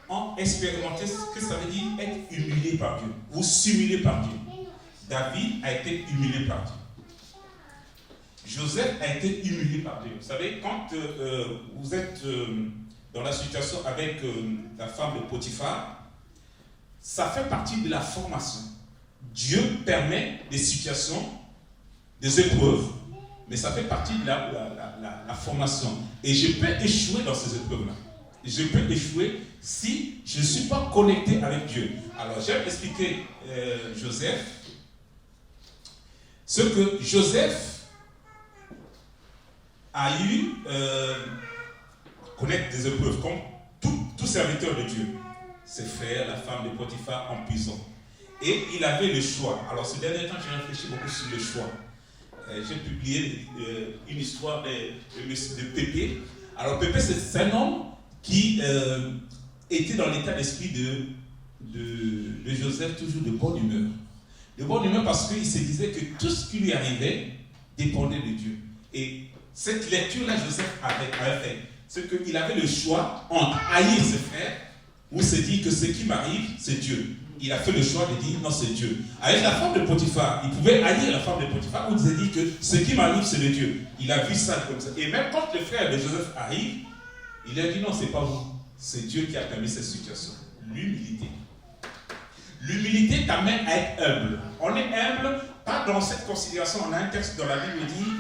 ont expérimenté ce que ça veut dire être humilié par Dieu ou s'humilier par Dieu. David a été humilié par Dieu. Joseph a été humilié par Dieu. Vous savez, quand vous êtes dans la situation avec la femme de Potiphar, ça fait partie de la formation. Dieu permet des situations, des épreuves, mais ça fait partie de la formation. Et je peux échouer dans ces épreuves-là. Je peux échouer si je ne suis pas connecté avec Dieu. Alors, j'ai expliqué Joseph, ce que Joseph a eu connaître des épreuves comme tout serviteur de Dieu. Ses frères, la femme de Potiphar en prison. Et il avait le choix. Alors, ce dernier temps, j'ai réfléchi beaucoup sur le choix. J'ai publié une histoire de Pépé. Alors, Pépé, c'est un homme qui était dans l'état d'esprit de Joseph, toujours de bonne humeur. De bonne humeur parce qu'il se disait que tout ce qui lui arrivait dépendait de Dieu. Et cette lecture-là, Joseph avait fait. C'est qu'il avait le choix entre haïr ses frères ou se dire que ce qui m'arrive, c'est Dieu. Il a fait le choix de dire non, c'est Dieu. Avec la femme de Potiphar, il pouvait haïr la femme de Potiphar ou se dire que ce qui m'arrive, c'est de Dieu. Il a vu ça comme ça. Et même quand le frère de Joseph arrive, il a dit non, c'est pas vous. C'est Dieu qui a permis cette situation. L'humilité. L'humilité t'amène à être humble. On est humble, pas dans cette considération. On a un texte dans la Bible qui dit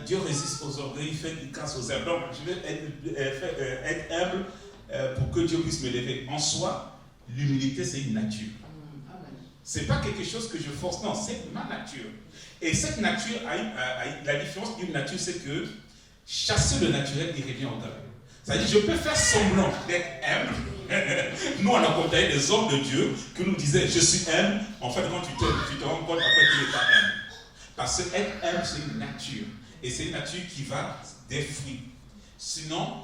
Dieu résiste aux orgueils, il fait grâce aux humbles. Donc je vais être humble pour que Dieu puisse me lever. En soi, l'humilité c'est une nature. C'est pas quelque chose que je force, non, c'est ma nature. Et cette nature, la différence d'une nature, c'est que chasser le naturel, il revient au talent. C'est-à-dire, je peux faire semblant d'être humble. Nous, on a côtoyé des hommes de Dieu qui nous disaient, je suis humble. En fait, quand tu te rends compte, après, tu n'es pas humble. Parce que être humble, c'est une nature. Et c'est une nature qui va des fruits. Sinon,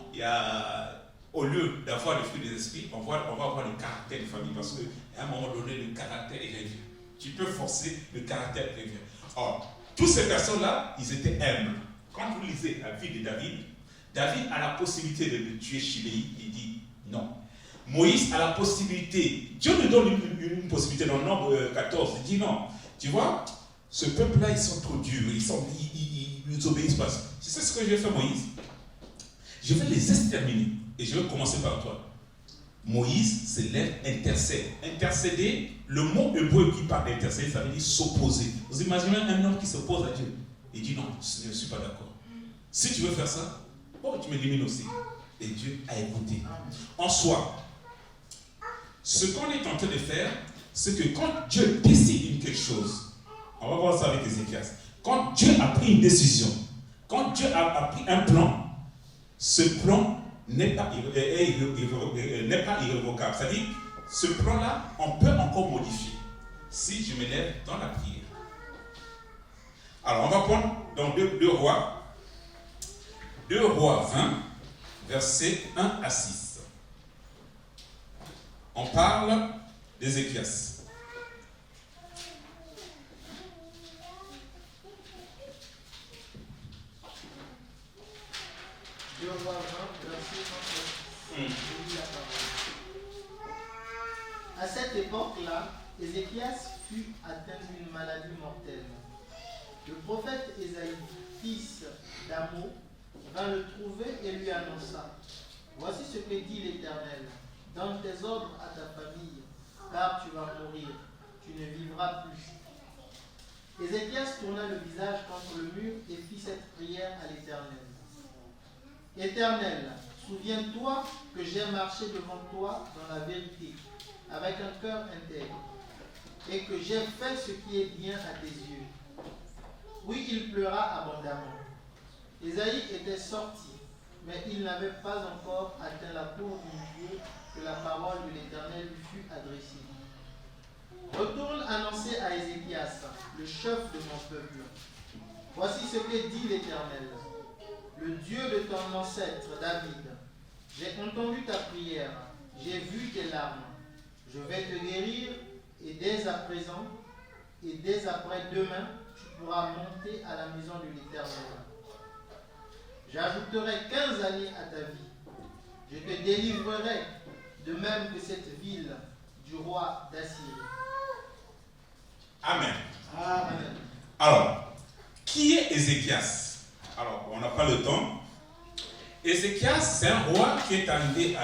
au lieu d'avoir le fruit des esprits, on va avoir le caractère de famille. Parce qu'à un moment donné, le caractère revient. Tu peux forcer, le caractère revient. Or, toutes ces personnes-là, ils étaient humbles. Quand vous lisez la vie de David a la possibilité de tuer Shimei, il dit non. Moïse a la possibilité, Dieu lui donne une possibilité dans le Nombre 14, il dit non. Tu vois, ce peuple-là, ils sont trop durs, ils obéissent pas. Tu sais ce que je vais faire, Moïse? Je vais les exterminer et je vais commencer par toi. Moïse se lève, intercède. Intercéder, le mot hébreu qui parle d'intercéder, ça veut dire s'opposer. Vous imaginez un homme qui s'oppose à Dieu? Il dit non, je ne suis pas d'accord. Si tu veux faire ça, tu m'élimines aussi. Et Dieu a écouté. En soi, ce qu'on est en train de faire, c'est que quand Dieu décide quelque chose, on va voir ça avec Ézéchias, quand Dieu a pris une décision, quand Dieu a pris un plan, ce plan n'est pas irrévocable. C'est-à-dire, ce plan-là, on peut encore modifier si je me lève dans la prière. Alors, on va prendre dans 2 Rois 20, versets 1 à 6. On parle d'Ézéchias. 2 Rois 20, verset 1 à 6. À cette époque-là, Ézéchias fut atteint d'une maladie mortelle. Le prophète Ésaïe, fils d'Amo, vint le trouver et lui annonça: voici ce que dit l'Éternel, donne tes ordres à ta famille, car tu vas mourir, tu ne vivras plus. Ézéchias tourna le visage contre le mur et fit cette prière à l'Éternel. Éternel, souviens-toi que j'ai marché devant toi dans la vérité, avec un cœur intègre, et que j'ai fait ce qui est bien à tes yeux. Oui, il pleura abondamment. Ésaïe était sorti, mais il n'avait pas encore atteint la cour du Dieu que la parole de l'Éternel lui fut adressée. Retourne annoncer à Ézéchias, le chef de mon peuple. Voici ce que dit l'Éternel, le Dieu de ton ancêtre David. J'ai entendu ta prière, j'ai vu tes larmes. Je vais te guérir et dès à présent et dès après demain, tu pourras monter à la maison de l'Éternel. J'ajouterai 15 années à ta vie. Je te délivrerai de même que cette ville du roi d'Assyrie. Amen. Amen. Alors, qui est Ézéchias? Alors, on n'a pas le temps. Ézéchias, c'est un roi qui est arrivé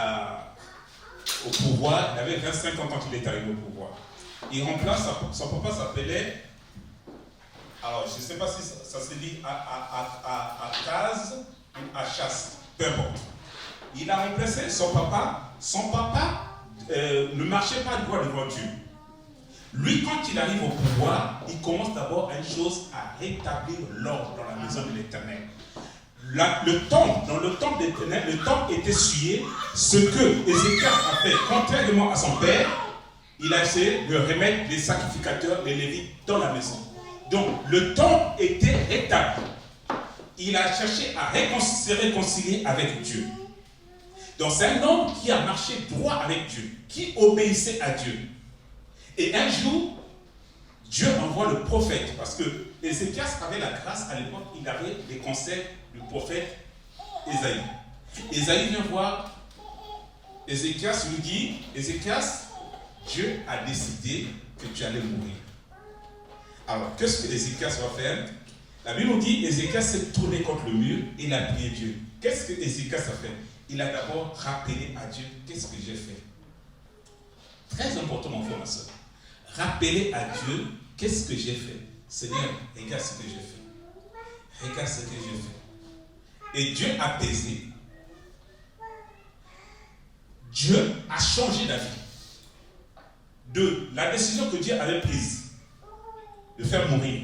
au pouvoir. Il avait 25 ans quand il est arrivé au pouvoir. Il remplace, son papa s'appelait, alors je ne sais pas si ça se dit Akaz ou Achas, peu importe. Il a remplacé son papa. Son papa ne marchait pas droit devant Dieu. Lui, quand il arrive au pouvoir, il commence d'abord une chose, à rétablir l'ordre dans la maison de l'Éternel. Dans le temple d'Éternel, le temple était souillé. Ce que Ézéchias a fait, contrairement à son père, il a essayé de remettre les sacrificateurs, les Lévites, dans la maison. Donc, le temple était rétabli. Il a cherché à se réconcilier avec Dieu. Donc, c'est un homme qui a marché droit avec Dieu, qui obéissait à Dieu. Et un jour, Dieu envoie le prophète, parce que Ézéchias avait la grâce, à l'époque, il avait les conseils du prophète Ésaïe. Ésaïe vient voir Ézéchias, lui dit, Ézéchias, Dieu a décidé que tu allais mourir. Alors, qu'est-ce que Ézéchias va faire? La Bible nous dit, Ézéchias s'est tourné contre le mur et il a prié Dieu. Qu'est-ce que Ézéchias a fait? Il a d'abord rappelé à Dieu, qu'est-ce que j'ai fait? Très important, mon frère, ma soeur. Rappeler à Dieu, qu'est-ce que j'ai fait? Seigneur, regarde ce que j'ai fait. Regarde ce que j'ai fait. Et Dieu a apaisé. Dieu a changé d'avis. De la décision que Dieu avait prise de faire mourir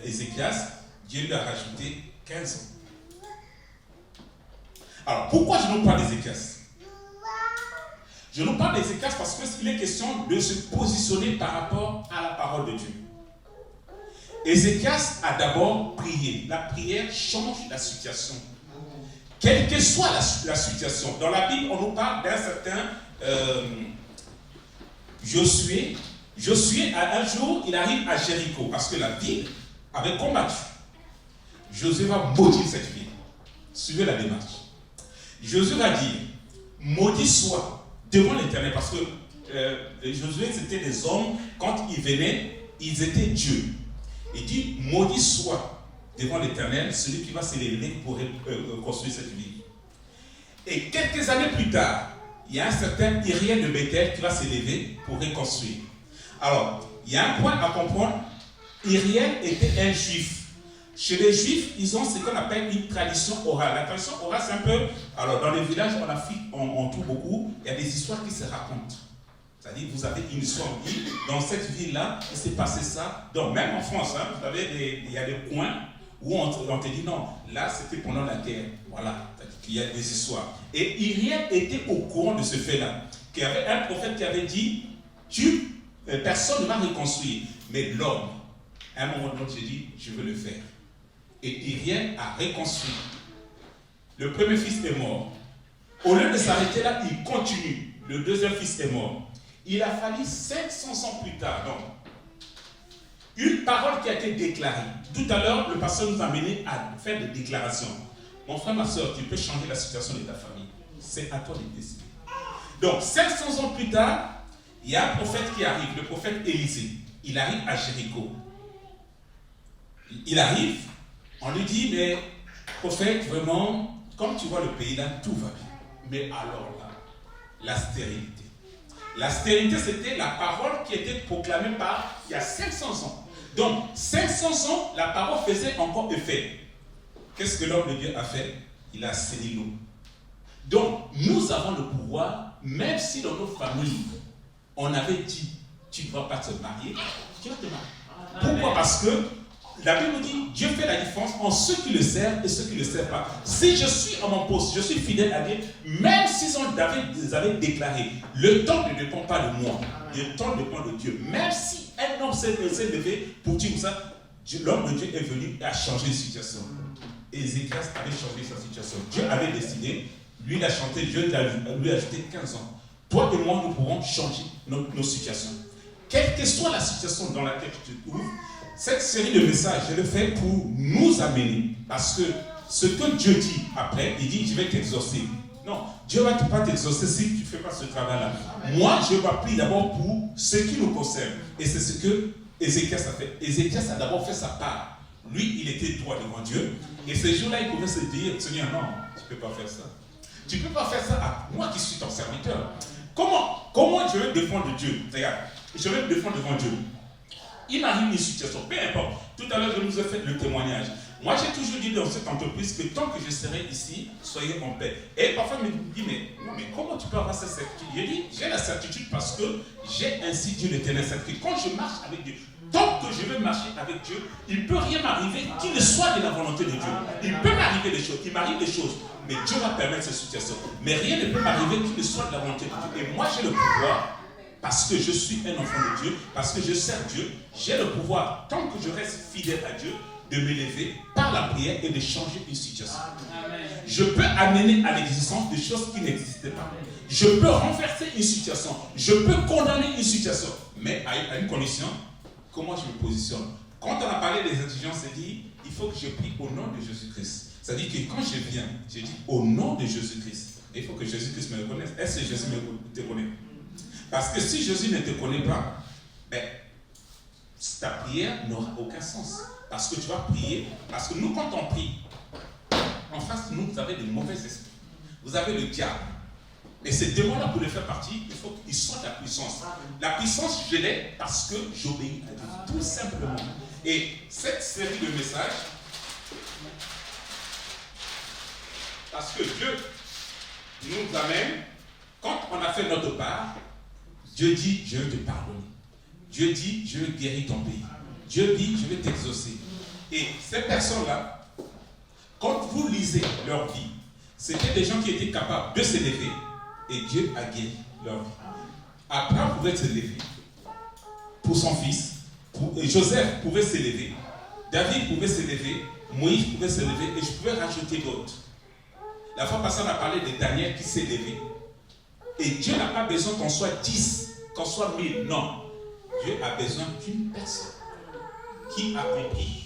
Ézéchias, Dieu lui a rajouté 15 ans. Alors, pourquoi je nous parle d'Ézéchias? Je nous parle d'Ézéchias parce qu'il est question de se positionner par rapport à la parole de Dieu. Ézéchias a d'abord prié. La prière change la situation. Quelle que soit la situation. Dans la Bible, on nous parle d'un certain Josué. Josué, un jour, il arrive à Jéricho parce que la ville avait combattu. Josué va maudire cette ville. Suivez la démarche. Josué va dire, maudit soit devant l'Éternel, parce que Josué, c'était des hommes, quand ils venaient, ils étaient Dieu. Il dit, maudit soit devant l'Éternel, celui qui va s'élever pour construire cette ville. Et quelques années plus tard, il y a un certain Iriel de Bethel qui va s'élever pour reconstruire. Alors, il y a un point à comprendre. Iriel était un juif. Chez les juifs, ils ont ce qu'on appelle une tradition orale. La tradition orale, c'est un peu... Alors, dans les villages en Afrique, on trouve beaucoup, il y a des histoires qui se racontent. C'est-à-dire, vous avez une histoire, dans cette ville-là, il s'est passé ça. Donc, même en France, hein, vous savez, il y a des coins où on te dit non, là, c'était pendant la guerre. Voilà, il y a des histoires. Et Iriel était au courant de ce fait-là. Qu'il y avait un prophète qui avait dit, personne ne va reconstruire. Mais l'homme, à un moment donné, j'ai dit, je veux le faire. Et Iriel a reconstruit. Le premier fils est mort. Au lieu de s'arrêter là, il continue. Le deuxième fils est mort. Il a fallu 500 ans plus tard. Donc, une parole qui a été déclarée. Tout à l'heure, le pasteur nous a amené à faire des déclarations. Mon frère, ma soeur, tu peux changer la situation de ta famille. C'est à toi de décider. Donc, 500 ans plus tard, il y a un prophète qui arrive, le prophète Élisée. Il arrive à Jéricho. Il arrive, on lui dit, mais prophète, vraiment, comme tu vois le pays là, tout va bien. Mais alors là, la stérilité. La stérilité, c'était la parole qui était proclamée par il y a 500 ans. Donc, 500 ans, la parole faisait encore effet. Qu'est-ce que l'homme de Dieu a fait? Il a scellé l'eau. Donc, nous avons le pouvoir, même si dans nos familles, on avait dit, tu ne vas pas te marier, tu vas te marier. Pourquoi? Parce que la Bible nous dit, Dieu fait la différence en ceux qui le servent et ceux qui ne le servent pas. Si je suis à mon poste, je suis fidèle à Dieu, même s'ils avaient déclaré, le temps ne dépend pas de moi, le temps dépend de Dieu. Même si un homme s'est levé pour dire ça, l'homme de Dieu est venu et a changé la situation. Ézéchias avait changé sa situation. Dieu avait décidé, lui il a chanté, Dieu lui a ajouté 15 ans. toi et moi, nous pourrons changer nos situations. Quelle que soit la situation dans laquelle tu te trouves, cette série de messages, je le fais pour nous amener. Parce que ce que Dieu dit après, il dit, je vais t'exaucer. Non, Dieu ne va pas t'exaucer si tu ne fais pas ce travail-là. Moi, je prie d'abord pour ce qui nous concerne. Et c'est ce que Ézéchias a fait. Ézéchias a d'abord fait sa part. Lui, il était droit devant Dieu. Et ce jour-là, il pouvait se dire, Seigneur, non, tu ne peux pas faire ça. Tu ne peux pas faire ça à moi qui suis ton serviteur. Comment je vais défendre Dieu? Regarde, je vais me défendre devant Dieu. Il m'arrive une situation, peu importe. Tout à l'heure, je nous ai fait le témoignage. Moi, j'ai toujours dit dans cette entreprise que tant que je serai ici, soyez en paix. Et parfois, il me dit, mais comment tu peux avoir cette certitude? J'ai dit, j'ai la certitude parce que j'ai ainsi Dieu l'éternel certitude. Quand je marche avec Dieu, tant que je vais marcher avec Dieu, il ne peut rien m'arriver qui ne soit de la volonté de Dieu. Il peut m'arriver des choses, il m'arrive des choses, mais Dieu va permettre cette situation. Mais rien ne peut m'arriver qui ne soit de la volonté de Dieu. Et moi, j'ai le pouvoir, parce que je suis un enfant de Dieu, parce que je sers Dieu, j'ai le pouvoir, tant que je reste fidèle à Dieu, de m'élever par la prière et de changer une situation. Amen. Je peux amener à l'existence des choses qui n'existaient pas. Je peux renverser une situation. Je peux condamner une situation. Mais à une condition, comment je me positionne. Quand on a parlé des exigences, c'est dit, il faut que je prie au nom de Jésus-Christ. C'est-à-dire que quand je viens, je dis au nom de Jésus-Christ. Il faut que Jésus-Christ me reconnaisse. Est-ce que Jésus te connaît? Parce que si Jésus ne te connaît pas, ta prière n'aura aucun sens. Parce que tu vas prier, parce que nous, quand on prie, en face de nous, vous avez des mauvais esprits. Vous avez le diable. Et ces démons-là, pour les faire partie, il faut qu'ils soient la puissance. La puissance, je l'ai parce que j'obéis à Dieu. Tout simplement. Et cette série de messages, parce que Dieu nous amène, quand on a fait notre part, Dieu dit, je vais te pardonner. Dieu dit, je vais guérir ton pays. Dieu dit, je vais t'exaucer. Et ces personnes-là, quand vous lisez leur vie, c'était des gens qui étaient capables de s'élever et Dieu a guéri leur vie. Abraham pouvait s'élever pour son fils, Joseph pouvait s'élever, David pouvait s'élever, Moïse pouvait s'élever et je pouvais rajouter d'autres. La fois passée, on a parlé de Daniel qui s'est élevé. Et Dieu n'a pas besoin qu'on soit 10, qu'on soit 1000, non. Dieu a besoin d'une personne qui a compris,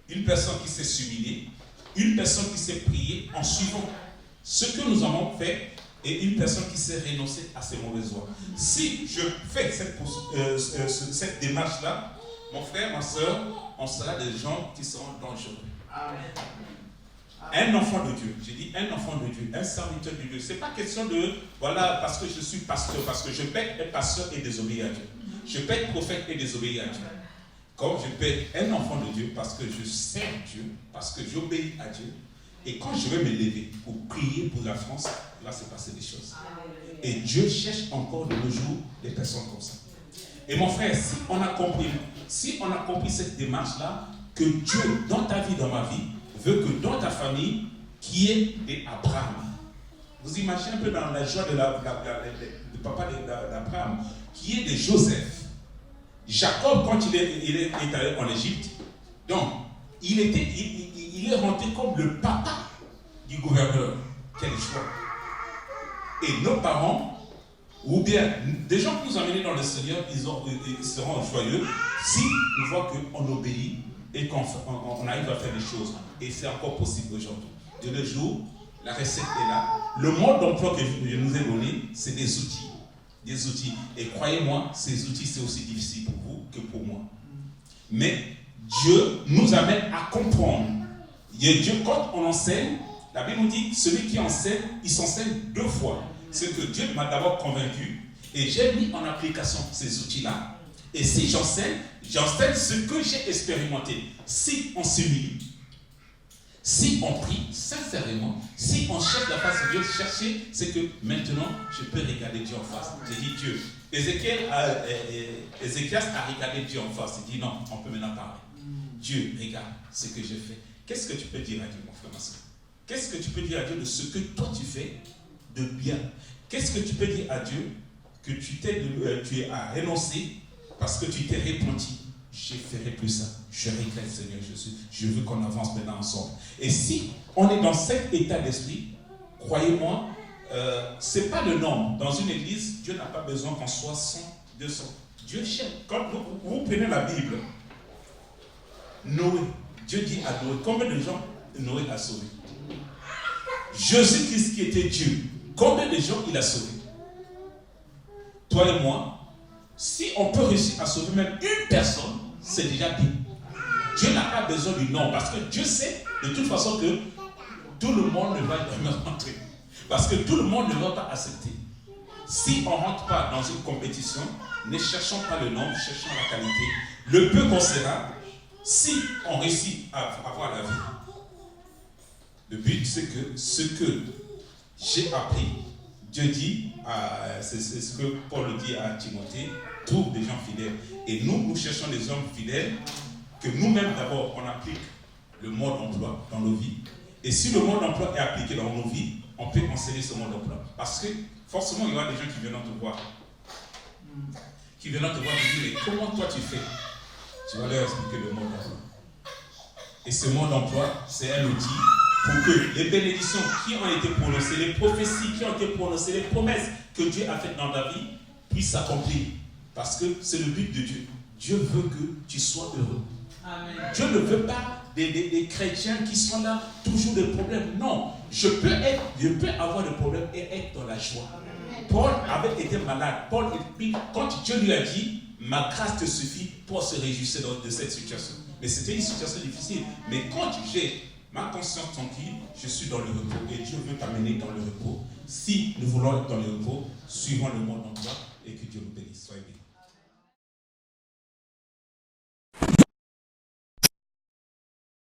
une personne qui s'est s'humilier, une personne qui s'est prier en suivant ce que nous avons fait et une personne qui s'est renoncé à ses mauvaises voies. Si je fais cette démarche-là, mon frère, ma soeur, on sera des gens qui seront dangereux. Amen. Un enfant de Dieu, j'ai dit un enfant de Dieu, un serviteur de Dieu. Ce n'est pas question de, voilà, parce que je suis pasteur, parce que je peux être pasteur et désobéir à Dieu. Je peux être prophète et désobéir à Dieu. Comme je peux être un enfant de Dieu parce que je sers Dieu, parce que j'obéis à Dieu. Et quand je vais me lever pour prier pour la France, il va se passer des choses. Et Dieu cherche encore de nos jours des personnes comme ça. Et mon frère, si on a compris cette démarche-là, que Dieu, dans ta vie, dans ma vie, veut que dans ta famille, qu'il y ait des Abraham. Vous imaginez un peu dans la joie de papa d'Abraham, qu'il y ait des Joseph. Jacob, quand il est allé en Égypte, donc, il est rentré comme le papa du gouverneur. Quel choix! Et nos parents, ou bien des gens qui nous ont amenés dans le Seigneur, ils seront joyeux si nous voient qu'on obéit et qu'on arrive à faire des choses. Et c'est encore possible aujourd'hui. De nos jours, la recette est là. Le mode d'emploi que je nous ai donné, c'est des outils. Des outils. Et croyez-moi, ces outils, c'est aussi difficile pour vous que pour moi. Mais Dieu nous amène à comprendre. Et Dieu, quand on enseigne, la Bible nous dit, celui qui enseigne, il s'enseigne 2 fois. C'est que Dieu m'a d'abord convaincu et j'ai mis en application ces outils-là. Et si j'enseigne ce que j'ai expérimenté. Si on s'humilie, si on prie sincèrement, si on cherche la face de Dieu, chercher, c'est que maintenant, je peux regarder Dieu en face. J'ai dit Dieu. Ézéchias a regardé Dieu en face. Il dit non, on peut maintenant parler. Dieu, regarde ce que je fais. Qu'est-ce que tu peux dire à Dieu, mon frère, ma soeur? Qu'est-ce que tu peux dire à Dieu de ce que toi tu fais de bien? Qu'est-ce que tu peux dire à Dieu que tu as renoncé parce que tu t'es repenti? Je ne ferai plus ça. Je regrette, Seigneur Jésus. Je veux qu'on avance maintenant ensemble. Et si on est dans cet état d'esprit, croyez-moi, ce n'est pas le nombre. Dans une église, Dieu n'a pas besoin qu'on soit 100, 200. Dieu cherche. Quand vous prenez la Bible, Noé, Dieu dit à Noé, combien de gens Noé a sauvé? Jésus-Christ qui était Dieu, combien de gens il a sauvé? Toi et moi, si on peut réussir à sauver même une personne, c'est déjà bien. Dieu n'a pas besoin du nombre, parce que Dieu sait de toute façon que tout le monde ne va jamais rentrer. Parce que tout le monde ne va pas accepter. Si on ne rentre pas dans une compétition, ne cherchons pas le nombre, cherchons la qualité. Le peu qu'on sera, si on réussit à avoir la vie, le but c'est que ce que j'ai appris, Dieu dit, c'est ce que Paul dit à Timothée, trouve des gens fidèles. Et nous cherchons des hommes fidèles, que nous-mêmes d'abord on applique le mode d'emploi dans nos vies. Et si le mode d'emploi est appliqué dans nos vies, on peut enseigner ce mode d'emploi. Parce que forcément il y aura des gens qui viendront te voir. Qui viendront te voir et dire, mais comment toi tu fais? Tu vas leur expliquer le mode d'emploi. Et ce mode d'emploi, c'est un outil pour que les bénédictions qui ont été prononcées, les prophéties qui ont été prononcées, les promesses que Dieu a faites dans ta vie puissent s'accomplir. Parce que c'est le but de Dieu. Dieu veut que tu sois heureux. Amen. Dieu ne veut pas des chrétiens qui sont là, toujours des problèmes. Non, je peux avoir des problèmes et être dans la joie. Amen. Paul avait été malade. Quand Dieu lui a dit, ma grâce te suffit pour se réjouir de cette situation. Mais c'était une situation difficile. Mais quand j'ai ma conscience tranquille, je suis dans le repos. Et Dieu veut t'amener dans le repos. Si nous voulons être dans le repos, suivons le mode d'emploi et que Dieu nous bénisse. Soyez bénis.